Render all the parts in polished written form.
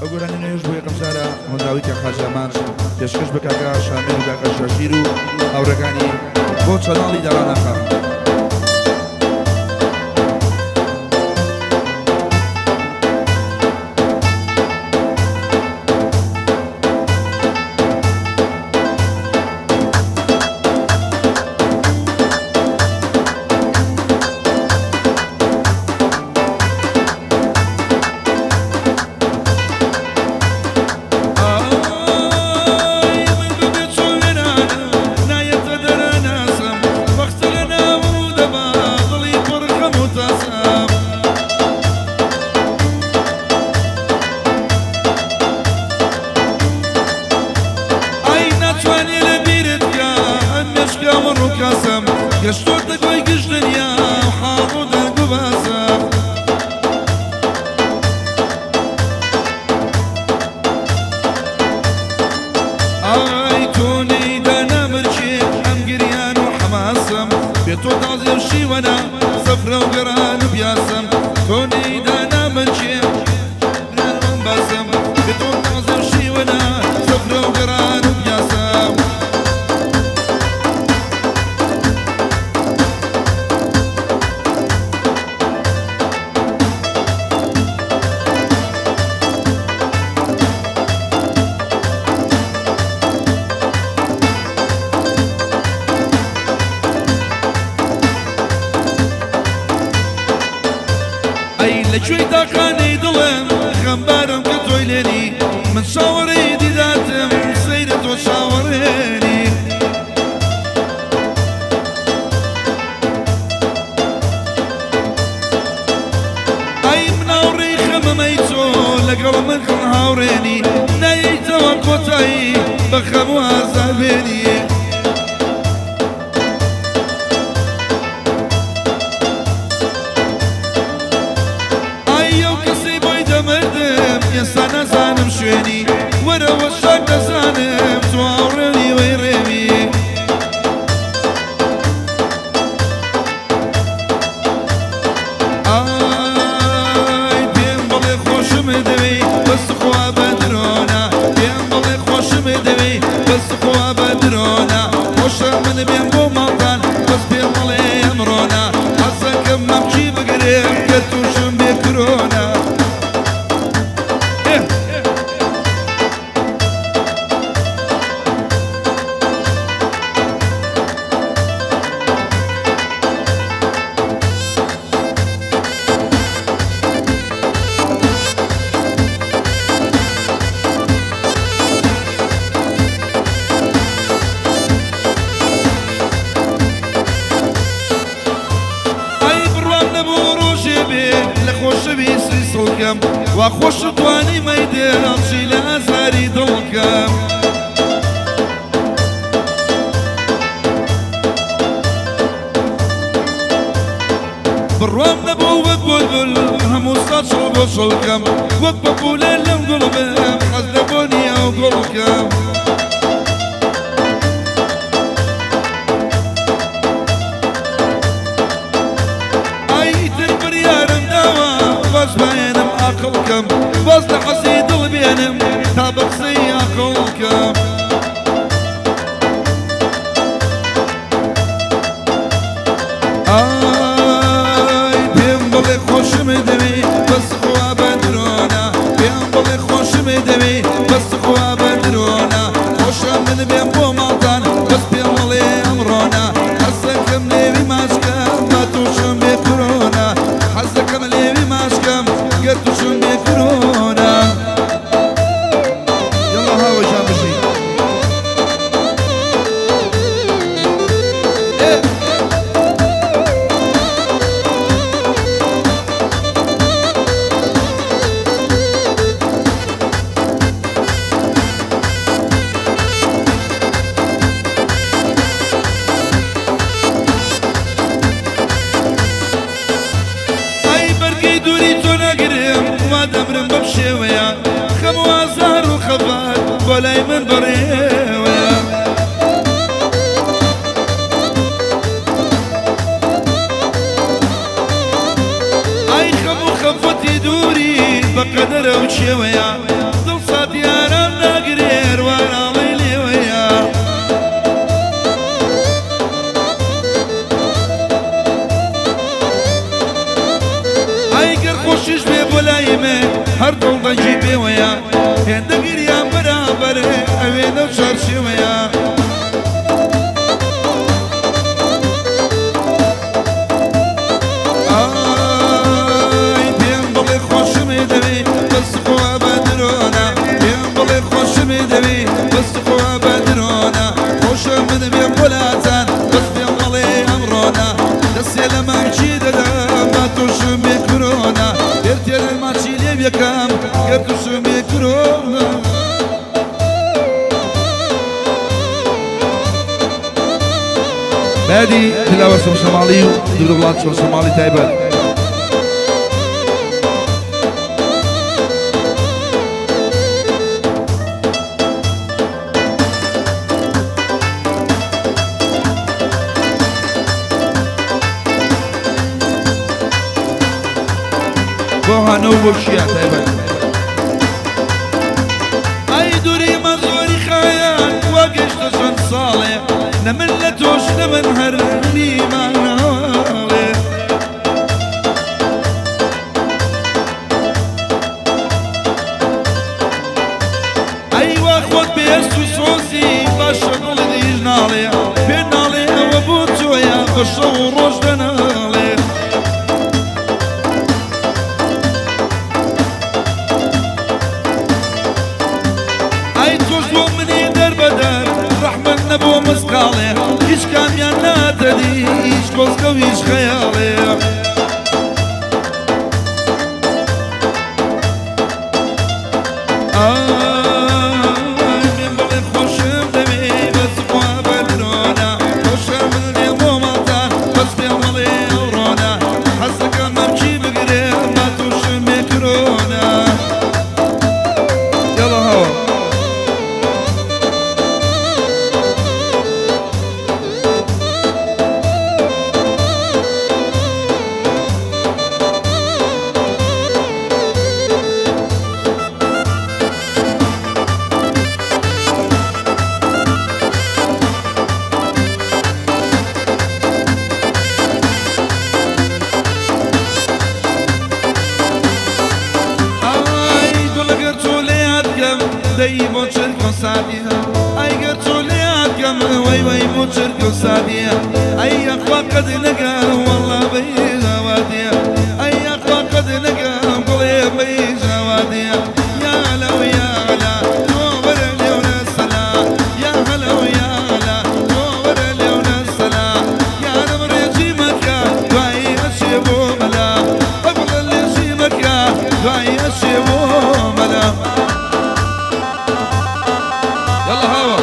ئەو گۆرانی نوێژ بۆ یەکەم جارە هۆنداوی کە حاجەمان پێشکەش بە کاکا شامێن و کاکا شاشیر و هاوڕێکانی بۆ چەناڵی داواناخا. قشطوط دقوي قش دنيا وحاضو دقو باسم اي توني دانا مرشي ام قريان وحماسم بيتو تعزي وشي وانا صفرة وقران وبياسم توني دانا مرشي قران باسم بيتو تعزي وشي وانا صفرة وقران وبياسم لشوي داقاني ظلم خمبارم كتويلني من شاوري ديداتم سيدت وشاوريني اي مناوري خمميتو لقل من هاوريني نايتو وقوتاي بخموها زابيني يسانا زانم شويني ورا وشاك زانم تواورني ويرمي آي بين بلي خوش مدوي بس خوا بدرونا بين بلي خوش مدوي بس خوا بدرونا خوش من بين بو مطان بس بين بلي امرونا حسك ممشي بقريب كتوشم بكرونا خوش بيسري صوكم وخوش تواني ما يديرش لازاري دولكم بالروام نبو وبلبل هم وصاشو بوصلكم وقببو ليلم قلبهم حزدبوني او قلكم بس بينم عقلكم بس لحسيد البينم تابق زي عقلكم آي بين بلي خوش مدوي بس خوا بدرونا بين بلي خوش مدوي بس خوا بدرونا خوش من بين بو مطان بس بين بلي امرونا حسكم ليبي ماسكم ما توشم بكورونا حسكم ليبي ماسكم قدوشم بكورونا يلا هاو شامشي دمرم ببشويا خموا زهر وخفات ولاي من بريويا اي خمو خفتي دوري بقدر وشويا خوشش بێ بۆ لایمێ هەر دڵدەنجی پێوەیە هێندە گریان بەرابەرێ ئەوێ لەو چارچێوەیە پێم بڵێ خۆشمێ دەوێ بەس خوا بە درۆنە پێم بڵێ خۆشمێ دەوێ بەس خوا بە درۆنە خۆشم من بێ بۆلاتان بەس پێم بڵێ ئەمڕۆنە دەستێ لە ماچی دەدەم با تووشم بێ کرۆنە دێرتێرە ماچی لێ یەکەم گەر تووشم بێ کرۆنە بادي تلاوة سومالي ودور بلاد سومالي تايبات بوها نو بوشيا تايبات ئەی دووری مەزۆری خایان وەگەشتە چەند ساڵێ نەمن لە تۆش نەمن هەر نیماناڵێ ئەی وا خۆت بێست و سۆزی باشە دڵ دیژ ناڵێ پێ ناڵێ ئەوە بۆ تۆیە بە شەو و ڕۆژ دەناڵێ رحمن نبو مسقالي هیچ کامیان ناتدی هیچ کۆزگە و هیچ خەیاڵێ پێم بڵێ خۆشم دەوێ بەس خوا بە درۆنە خۆشە من لێ بۆ ماڵتان بەس پێم بڵێ ئەوڕۆنە حەزەکەم مەمچی بگرێ با تووشم بێ کرۆنە يلا هوا دەی بۆ چرک و سادیە ئەی گەر تۆ لێیاتکەم وەی وەی بۆ چرک و سادیە ئەی یەخوا قەد نەگە وەڵا بەی زاوادیە ئەی یەخوا قەد نەگە بڵێ بەی زاوادیە یا لەو یالا تۆ وەرە لێونە سەلا یا هەلەو یالا تۆ وەرە لێونە سەلا یارم ڕێژی مەکە دوایی ئەچێ بۆ مەلا بەگوڵە لێژی مەکە دوایی ئەچێ بۆ مەلا يلا هوا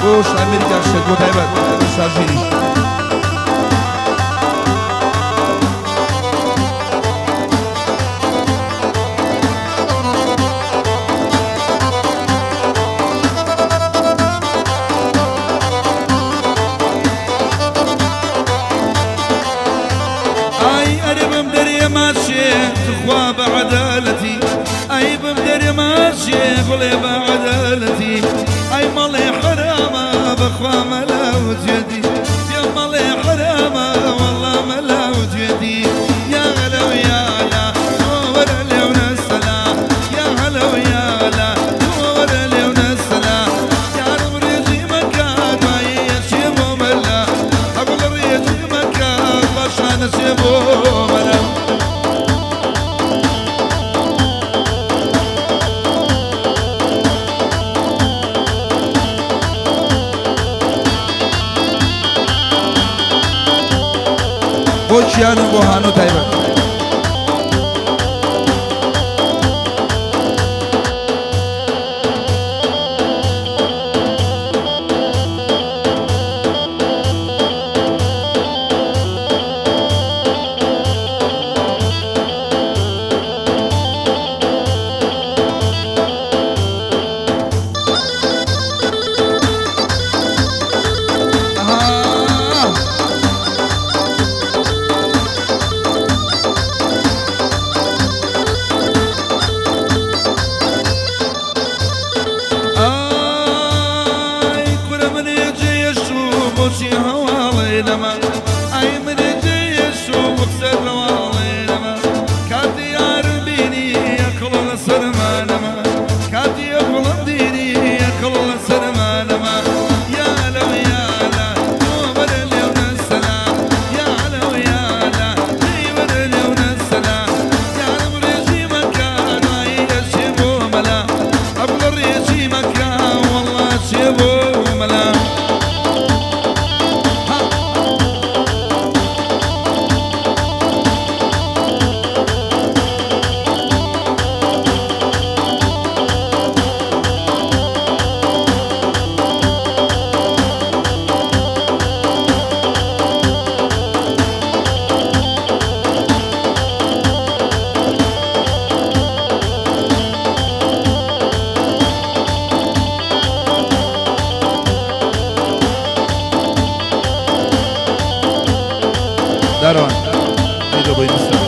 خوش امریکا شد متعبد شارجینی تخوا بعدالتي أي بمدري ماشي قولي بعدالتي أي مالي حرامة بخوا ملاوت يدي يا مالي حرامة والله ملاوت يدي يا هلا ويا لا نور لون السلام يا هلا ويا لا نور لون السلام خۆشیانە بۆ هانۆ تایبەت داروان میدو بوی مستر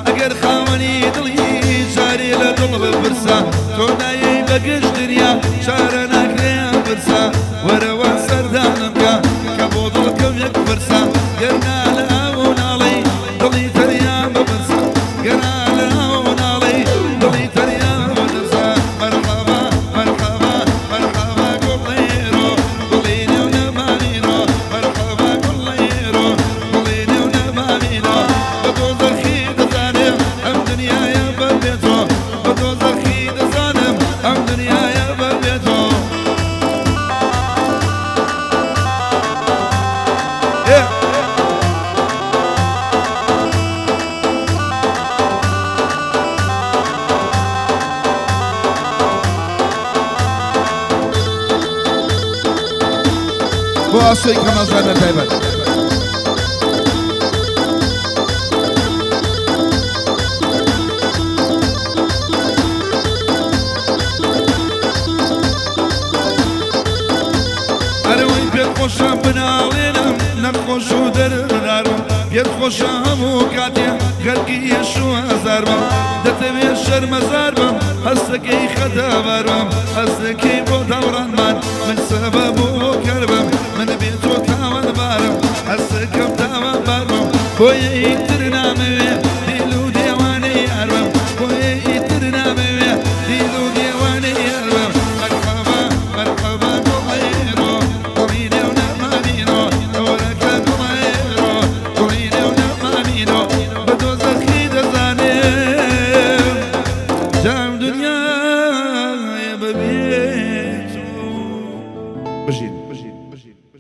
اگر خاونی دلی جاری لدل ببرسا تو نایی بگش دریا شار نکریا برسا وروا سردانم که بودل کم یک برسا گرنا لعون علی دلی تریا ببرسا گرنا لعون علی دلی تریا ببرسا مرحبا مرحبا مرحبا قليرو قليني ونمانينو مرحبا قليرو قليني ونمانينو بدوز الخيد زانم ام دنيا يا ببيتو بدوز الخيد زانم ام دنيا يا ببيتو بۆ ئاسۆی کەمەزانە تایبەت ئەرەوەی پێت خۆشە بناڵێنم نەخۆش و دەرنارم پێت خۆشە هەموو کاتێ خەرکی هێش و هەزار بم دەتەوێت شەرمەزار بم هەستەکەی خەتەبەر بم هەستەکەی بۆ دەوڕانمان من سەبەب بۆ کەر بم من بێت تۆ تاوانبارم هەستەکەم تاوانبار بم بۆیە ئیتر نامەوێ دیل و دێوانەی یار بم بۆیە ئیتر نامەوێ دیل و دێوانەی یار بم مەرحەبا مەرحەبا گوڵێرۆ گوڵینێ و نەمانینۆ ئەوەرەکە گوڵێرۆ گوڵینێ و نەمانینۆ بە دۆزەخی دەزانێم جام دنیای بەبێت بژین